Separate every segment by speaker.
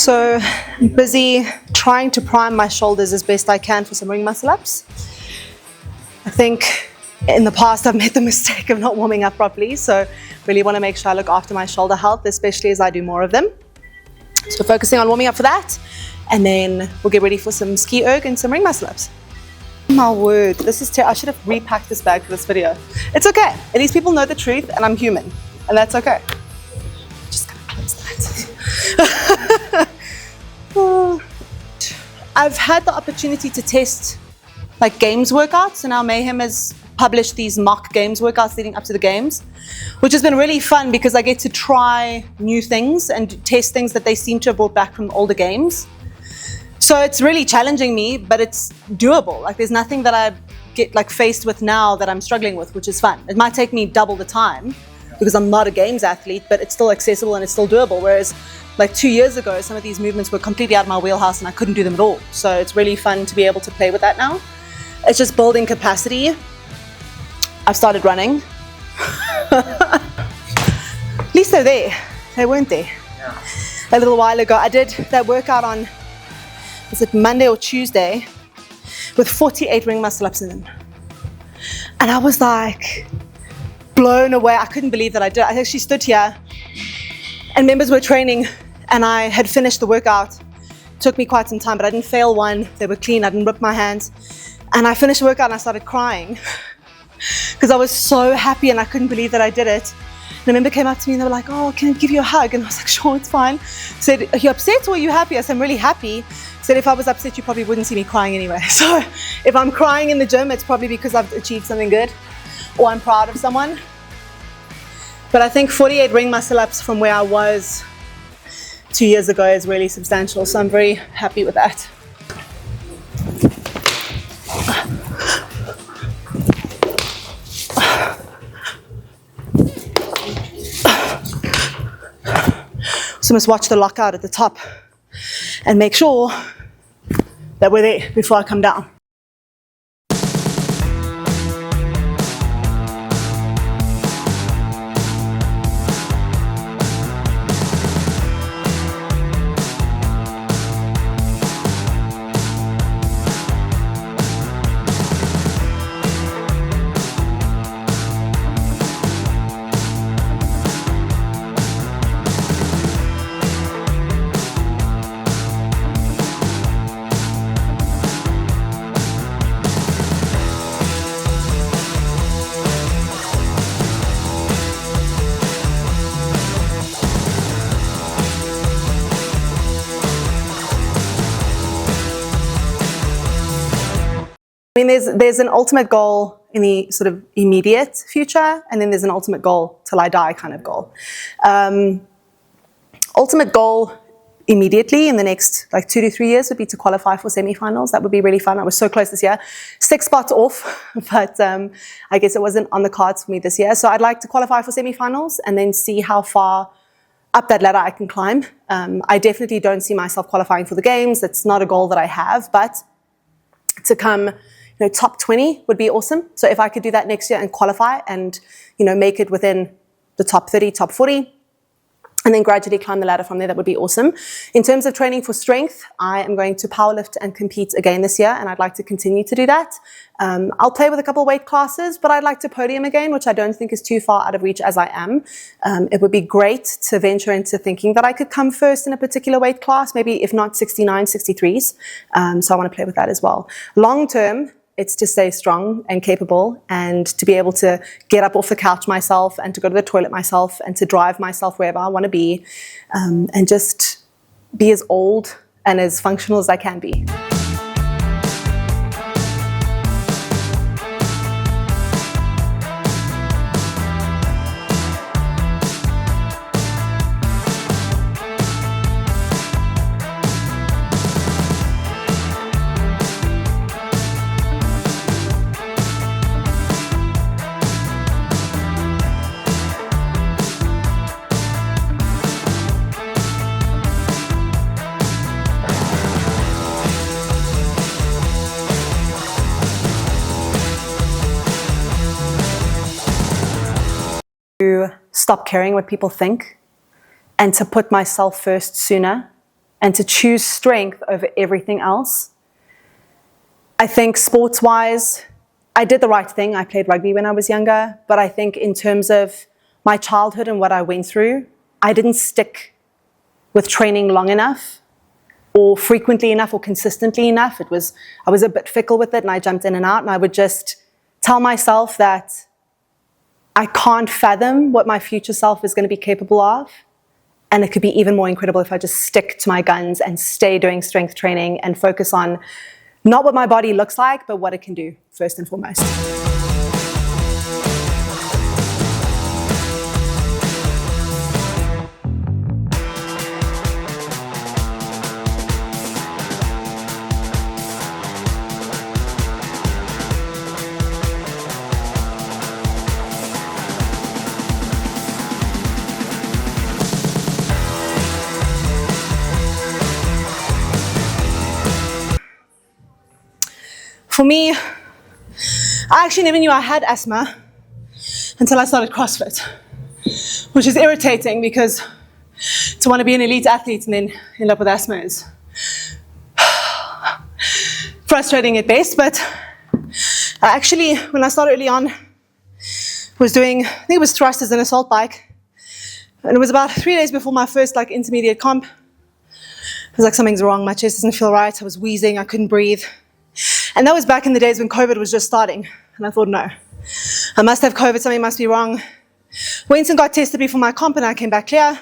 Speaker 1: So I'm busy trying to prime my shoulders as best I can for some ring muscle ups. I think in the past I've made the mistake of not warming up properly, so really want to make sure I look after my shoulder health, especially as I do more of them. So focusing on warming up for that, and then we'll get ready for some ski erg and some ring muscle ups. My word, this is I should have repacked this bag for this video. It's okay, at least people know the truth and I'm human, and that's okay. Just gonna close that. I've had the opportunity to test like games workouts, and now Mayhem has published these mock games workouts leading up to the games, which has been really fun because I get to try new things and test things that they seem to have brought back from older games. So it's really challenging me, but it's doable. Like there's nothing that I get like faced with now that I'm struggling with, which is fun. It might take me double the time because I'm not a games athlete, but it's still accessible and it's still doable. Whereas like 2 years ago, some of these movements were completely out of my wheelhouse and I couldn't do them at all. So it's really fun to be able to play with that now. It's just building capacity. I've started running. At least they're there. They weren't there. Yeah. A little while ago, I did that workout on, was it Monday or Tuesday, with 48 ring muscle ups in them. And I was like blown away. I couldn't believe that I did. I actually stood here and members were training and I had finished the workout. It took me quite some time, but I didn't fail one. They were clean. I didn't rip my hands. And I finished the workout and I started crying because I was so happy and I couldn't believe that I did it. And a member came up to me and they were like, "Oh, can I give you a hug?" And I was like, "Sure, it's fine." Said, "Are you upset or are you happy?" I said, "I'm really happy." Said, "If I was upset, you probably wouldn't see me crying anyway." So if I'm crying in the gym, it's probably because I've achieved something good or I'm proud of someone. But I think 48 ring muscle ups from where I was 2 years ago is really substantial. So I'm very happy with that. So must watch the lockout at the top and make sure that we're there before I come down. I mean, there's an ultimate goal in the sort of immediate future, and then there's an ultimate goal till I die kind of goal. Ultimate goal immediately in the next like 2 to 3 years would be to qualify for semi-finals. That would be really fun. I was so close this year. 6 spots off, but I guess it wasn't on the cards for me this year. So I'd like to qualify for semi-finals and then see how far up that ladder I can climb. I definitely don't see myself qualifying for the games. That's not a goal that I have, but to come top 20 would be awesome. So if I could do that next year and qualify and, make it within the top 30, top 40, and then gradually climb the ladder from there, that would be awesome. In terms of training for strength, I am going to powerlift and compete again this year, and I'd like to continue to do that. I'll play with a couple of weight classes, but I'd like to podium again, which I don't think is too far out of reach as I am. It would be great to venture into thinking that I could come first in a particular weight class, maybe if not 69, 63s. So I want to play with that as well. Long term, it's to stay strong and capable and to be able to get up off the couch myself and to go to the toilet myself and to drive myself wherever I want to be, and just be as old and as functional as I can be. To stop caring what people think and to put myself first sooner and to choose strength over everything else. I think sports-wise, I did the right thing. I played rugby when I was younger, but I think in terms of my childhood and what I went through, I didn't stick with training long enough or frequently enough or consistently enough. I was a bit fickle with it, and I jumped in and out, and I would just tell myself that I can't fathom what my future self is going to be capable of. And it could be even more incredible if I just stick to my guns and stay doing strength training and focus on not what my body looks like, but what it can do first and foremost. For me, I actually never knew I had asthma until I started CrossFit, which is irritating because to want to be an elite athlete and then end up with asthma is frustrating at best. But I actually, when I started early on, was doing, I think it was thrusters and assault bike. And it was about 3 days before my first intermediate comp. I was like, something's wrong, my chest doesn't feel right. I was wheezing, I couldn't breathe. And that was back in the days when COVID was just starting. And I thought, no, I must have COVID, something must be wrong. Went and got tested before my comp and I came back clear.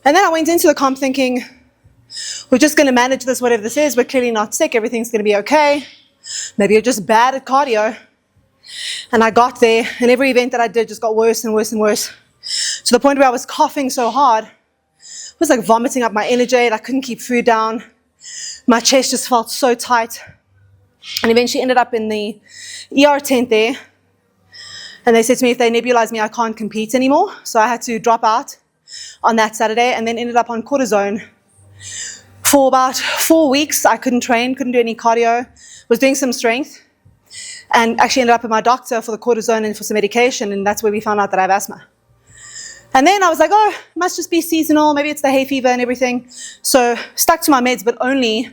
Speaker 1: And then I went into the comp thinking, we're just going to manage this, whatever this is. We're clearly not sick, everything's going to be okay. Maybe you're just bad at cardio. And I got there, and every event that I did just got worse and worse and worse, to the point where I was coughing so hard. I was like vomiting up my energy, I couldn't keep food down. My chest just felt so tight. And eventually ended up in the ER tent there. And they said to me, if they nebulize me, I can't compete anymore. So I had to drop out on that Saturday, and then ended up on cortisone. For about 4 weeks, I couldn't train, couldn't do any cardio, was doing some strength, and actually ended up at my doctor for the cortisone and for some medication, and that's where we found out that I have asthma. And then I was like, oh, it must just be seasonal, maybe it's the hay fever and everything. So stuck to my meds, but only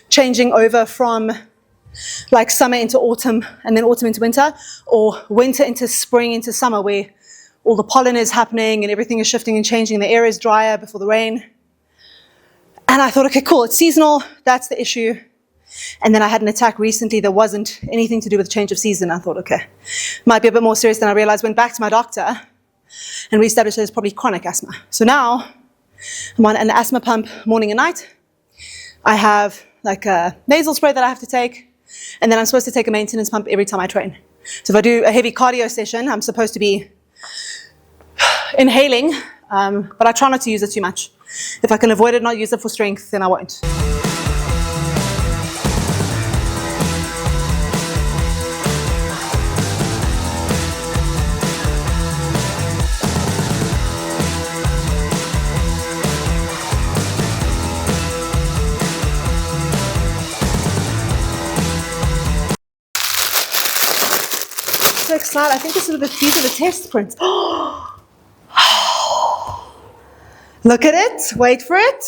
Speaker 1: changing over from summer into autumn, and then autumn into winter, or winter into spring into summer, where all the pollen is happening and everything is shifting and changing. The air is drier before the rain. And I thought, okay, cool, it's seasonal, that's the issue. And then I had an attack recently that wasn't anything to do with change of season. I thought, okay, might be a bit more serious than I realized. Went back to my doctor, and we established that it's probably chronic asthma. So now I'm on an asthma pump morning and night. I have a nasal spray that I have to take, and then I'm supposed to take a maintenance pump every time I train. So if I do a heavy cardio session, I'm supposed to be inhaling, but I try not to use it too much. If I can avoid it, not use it for strength, then I won't. So excited. I think these are these are the test prints. Look at it. Wait for it.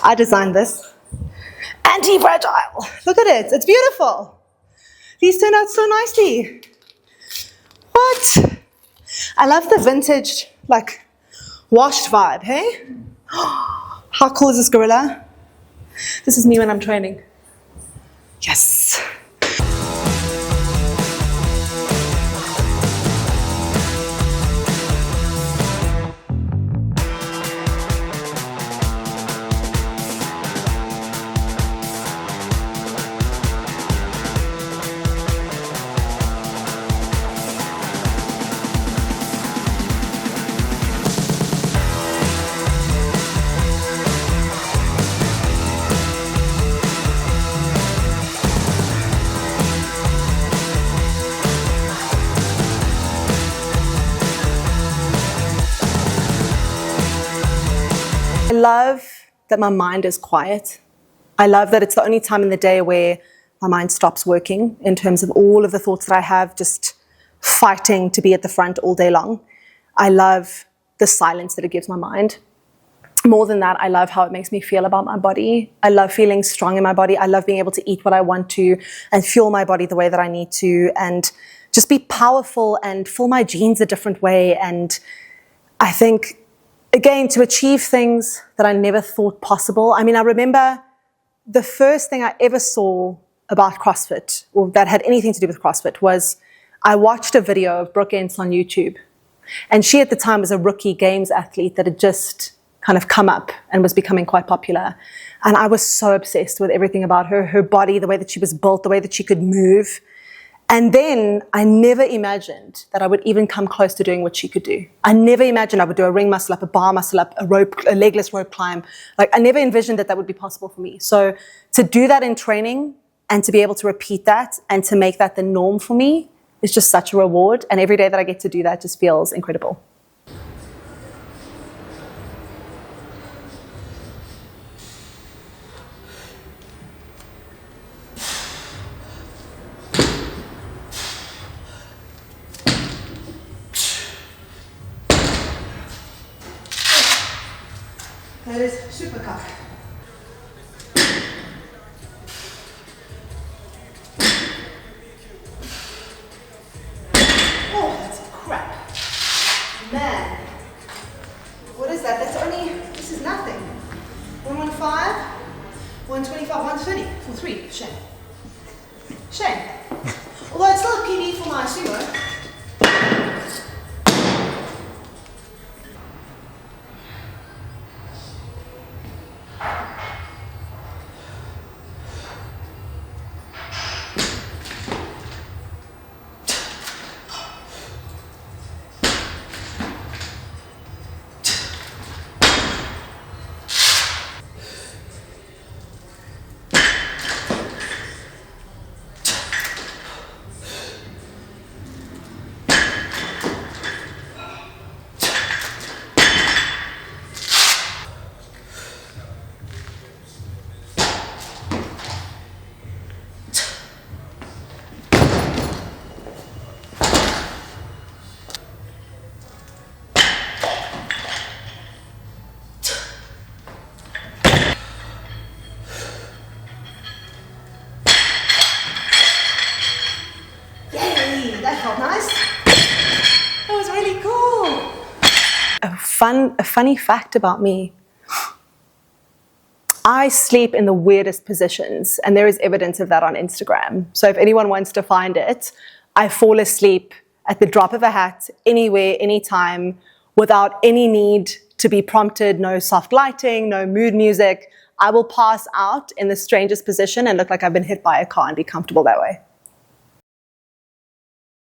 Speaker 1: I designed this. Anti-fragile. Look at it. It's beautiful. These turned out so nicely. What? I love the vintage, washed vibe, hey? How cool is this gorilla? This is me when I'm training. Yes. I love that my mind is quiet. I love that it's the only time in the day where my mind stops working in terms of all of the thoughts that I have just fighting to be at the front all day long. I love the silence that it gives my mind. more than that, I love how it makes me feel about my body. I love feeling strong in my body. I love being able to eat what I want to and fuel my body the way that I need to and just be powerful and fill my genes a different way. And I think, again, to achieve things that I never thought possible. I mean, I remember the first thing I ever saw about CrossFit, or that had anything to do with CrossFit, was I watched a video of Brooke Ents on YouTube. And she at the time was a rookie games athlete that had just kind of come up and was becoming quite popular. And I was so obsessed with everything about her, her body, the way that she was built, the way that she could move. And then I never imagined that I would even come close to doing what she could do. I never imagined I would do a ring muscle up, a bar muscle up, a legless rope climb. Like, I never envisioned that that would be possible for me. So to do that in training and to be able to repeat that and to make that the norm for me is just such a reward. And every day that I get to do that just feels incredible. That is super cock. Oh, that's crap. Man. What is that? That's only, this is nothing. 115, 125, 130 for 3. Shame. Shame. Although it's still a PB for my sumo. That felt nice. That was really cool. A funny fact about me. I sleep in the weirdest positions, and there is evidence of that on Instagram. So if anyone wants to find it, I fall asleep at the drop of a hat, anywhere, anytime, without any need to be prompted, no soft lighting, no mood music. I will pass out in the strangest position and look like I've been hit by a car and be comfortable that way.